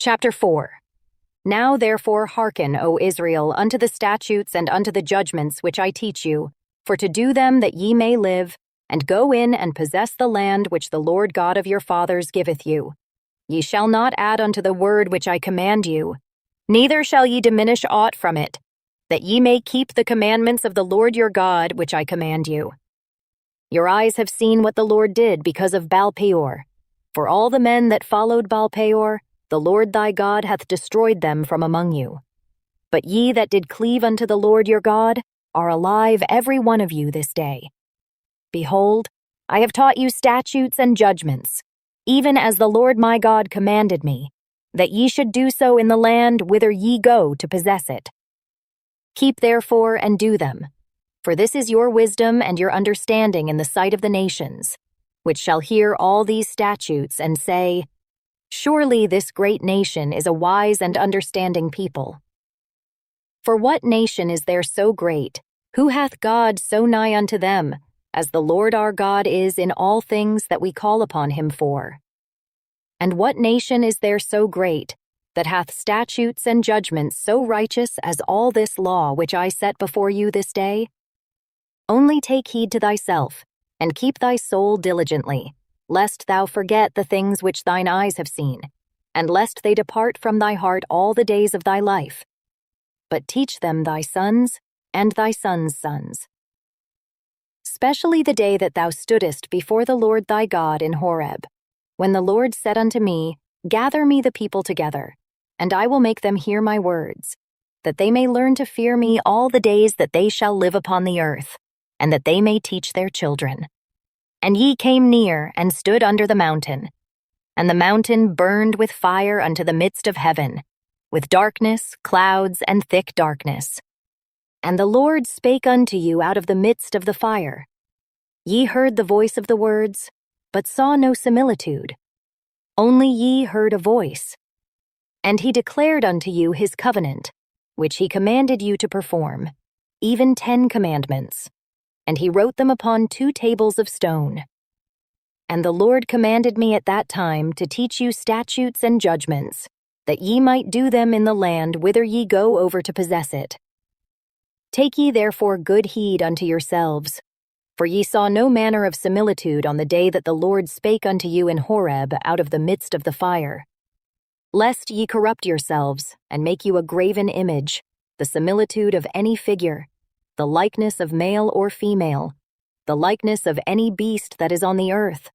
Chapter 4. Now therefore hearken, O Israel, unto the statutes and unto the judgments which I teach you, for to do them that ye may live, and go in and possess the land which the Lord God of your fathers giveth you. Ye shall not add unto the word which I command you, neither shall ye diminish aught from it, that ye may keep the commandments of the Lord your God which I command you. Your eyes have seen what the Lord did because of Baal-peor. For all the men that followed Baal-peor, the Lord thy God hath destroyed them from among you. But ye that did cleave unto the Lord your God are alive every one of you this day. Behold, I have taught you statutes and judgments, even as the Lord my God commanded me, that ye should do so in the land whither ye go to possess it. Keep therefore and do them, for this is your wisdom and your understanding in the sight of the nations, which shall hear all these statutes and say, Surely this great nation is a wise and understanding people. For what nation is there so great, who hath God so nigh unto them, as the Lord our God is in all things that we call upon him for? And what nation is there so great, that hath statutes and judgments so righteous as all this law which I set before you this day? Only take heed to thyself, and keep thy soul diligently, lest thou forget the things which thine eyes have seen, and lest they depart from thy heart all the days of thy life. But teach them thy sons and thy sons' sons. Specially the day that thou stoodest before the Lord thy God in Horeb, when the Lord said unto me, Gather me the people together, and I will make them hear my words, that they may learn to fear me all the days that they shall live upon the earth, and that they may teach their children. And ye came near and stood under the mountain, and the mountain burned with fire unto the midst of heaven, with darkness, clouds, and thick darkness. And the Lord spake unto you out of the midst of the fire. Ye heard the voice of the words, but saw no similitude. Only ye heard a voice. And he declared unto you his covenant, which he commanded you to perform, even 10 commandments. And he wrote them upon 2 tables of stone. And the Lord commanded me at that time to teach you statutes and judgments, that ye might do them in the land whither ye go over to possess it. Take ye therefore good heed unto yourselves, for ye saw no manner of similitude on the day that the Lord spake unto you in Horeb out of the midst of the fire. Lest ye corrupt yourselves, and make you a graven image, the similitude of any figure, the likeness of male or female, the likeness of any beast that is on the earth,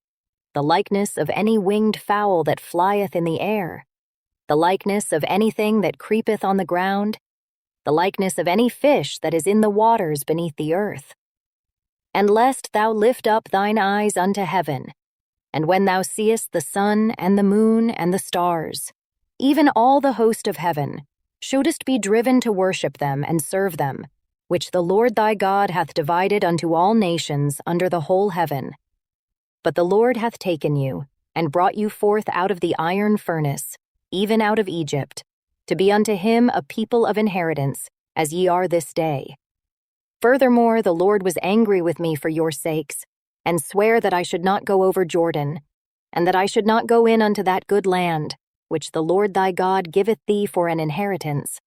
the likeness of any winged fowl that flieth in the air, the likeness of anything that creepeth on the ground, the likeness of any fish that is in the waters beneath the earth. And lest thou lift up thine eyes unto heaven, and when thou seest the sun and the moon and the stars, even all the host of heaven, shouldest be driven to worship them and serve them, which the Lord thy God hath divided unto all nations under the whole heaven. But the Lord hath taken you, and brought you forth out of the iron furnace, even out of Egypt, to be unto him a people of inheritance, as ye are this day. Furthermore, the Lord was angry with me for your sakes, and sware that I should not go over Jordan, and that I should not go in unto that good land, which the Lord thy God giveth thee for an inheritance.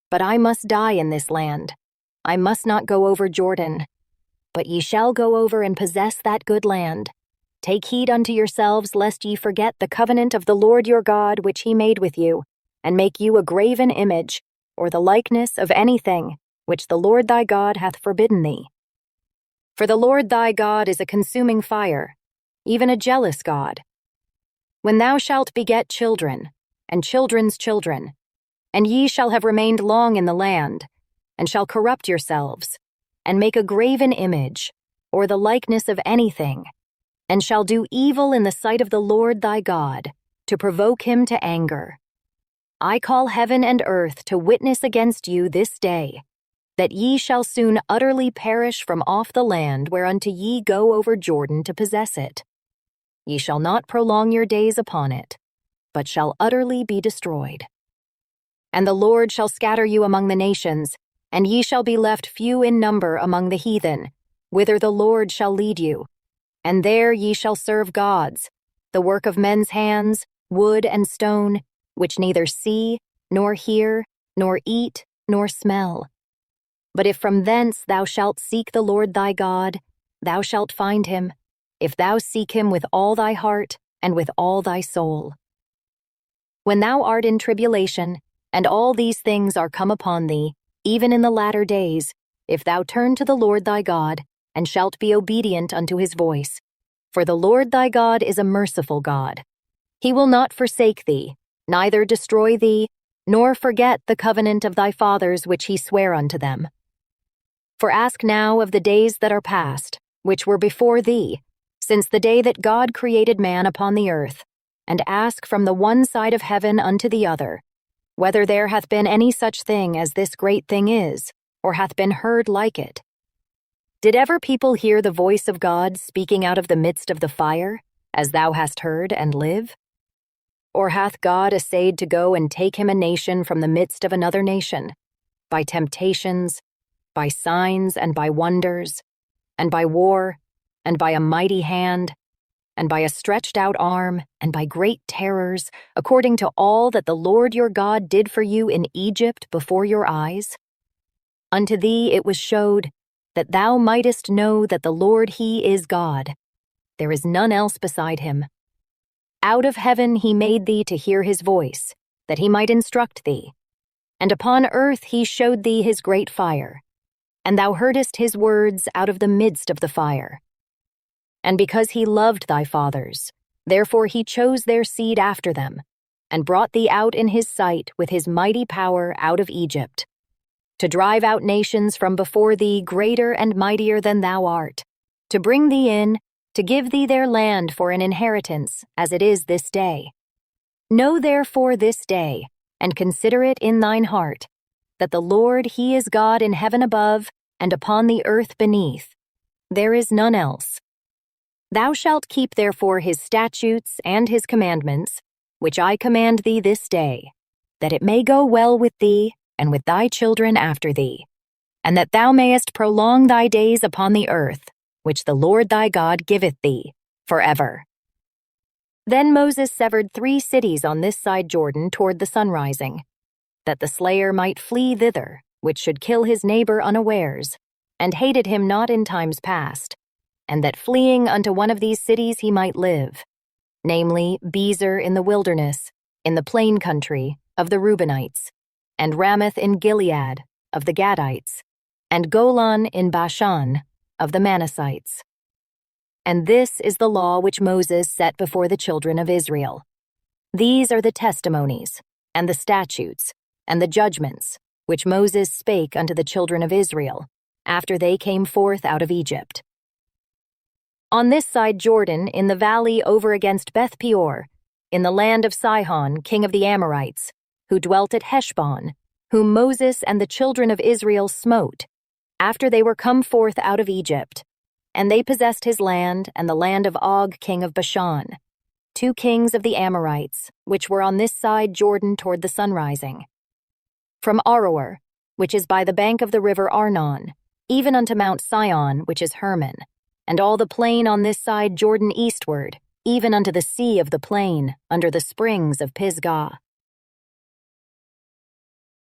But I must die in this land. I must not go over Jordan. But ye shall go over and possess that good land. Take heed unto yourselves, lest ye forget the covenant of the Lord your God which he made with you, and make you a graven image, or the likeness of anything, which the Lord thy God hath forbidden thee. For the Lord thy God is a consuming fire, even a jealous God. When thou shalt beget children, and children's children, and ye shall have remained long in the land, and shall corrupt yourselves, and make a graven image, or the likeness of anything, and shall do evil in the sight of the Lord thy God, to provoke him to anger. I call heaven and earth to witness against you this day, that ye shall soon utterly perish from off the land whereunto ye go over Jordan to possess it. Ye shall not prolong your days upon it, but shall utterly be destroyed. And the Lord shall scatter you among the nations, and ye shall be left few in number among the heathen, whither the Lord shall lead you. And there ye shall serve gods, the work of men's hands, wood and stone, which neither see, nor hear, nor eat, nor smell. But if from thence thou shalt seek the Lord thy God, thou shalt find him, if thou seek him with all thy heart and with all thy soul. When thou art in tribulation, and all these things are come upon thee, even in the latter days, if thou turn to the Lord thy God, and shalt be obedient unto his voice. For the Lord thy God is a merciful God. He will not forsake thee, neither destroy thee, nor forget the covenant of thy fathers which he sware unto them. For ask now of the days that are past, which were before thee, since the day that God created man upon the earth, and ask from the one side of heaven unto the other, whether there hath been any such thing as this great thing is, or hath been heard like it. Did ever people hear the voice of God speaking out of the midst of the fire, as thou hast heard, and live? Or hath God essayed to go and take him a nation from the midst of another nation, by temptations, by signs and by wonders, and by war, and by a mighty hand, and by a stretched out arm, and by great terrors, according to all that the Lord your God did for you in Egypt before your eyes? Unto thee it was showed, that thou mightest know that the Lord he is God. There is none else beside him. Out of heaven he made thee to hear his voice, that he might instruct thee. And upon earth he showed thee his great fire, and thou heardest his words out of the midst of the fire. And because he loved thy fathers, therefore he chose their seed after them, and brought thee out in his sight with his mighty power out of Egypt, to drive out nations from before thee greater and mightier than thou art, to bring thee in, to give thee their land for an inheritance, as it is this day. Know therefore this day, and consider it in thine heart, that the Lord he is God in heaven above, and upon the earth beneath. There is none else. Thou shalt keep therefore his statutes and his commandments, which I command thee this day, that it may go well with thee, and with thy children after thee, and that thou mayest prolong thy days upon the earth, which the Lord thy God giveth thee, forever. Then Moses severed 3 cities on this side Jordan toward the sunrising, that the slayer might flee thither, which should kill his neighbor unawares, and hated him not in times past, and that fleeing unto one of these cities he might live, namely Bezer in the wilderness, in the plain country of the Reubenites, and Ramoth in Gilead of the Gadites, and Golan in Bashan of the Manassites. And this is the law which Moses set before the children of Israel. These are the testimonies, and the statutes, and the judgments, which Moses spake unto the children of Israel, after they came forth out of Egypt. On this side Jordan, in the valley over against Beth Peor, in the land of Sihon, king of the Amorites, who dwelt at Heshbon, whom Moses and the children of Israel smote, after they were come forth out of Egypt, and they possessed his land and the land of Og king of Bashan, 2 kings of the Amorites, which were on this side Jordan toward the sunrising. From Aroer, which is by the bank of the river Arnon, even unto Mount Sion, which is Hermon, and all the plain on this side Jordan eastward, even unto the sea of the plain, under the springs of Pisgah.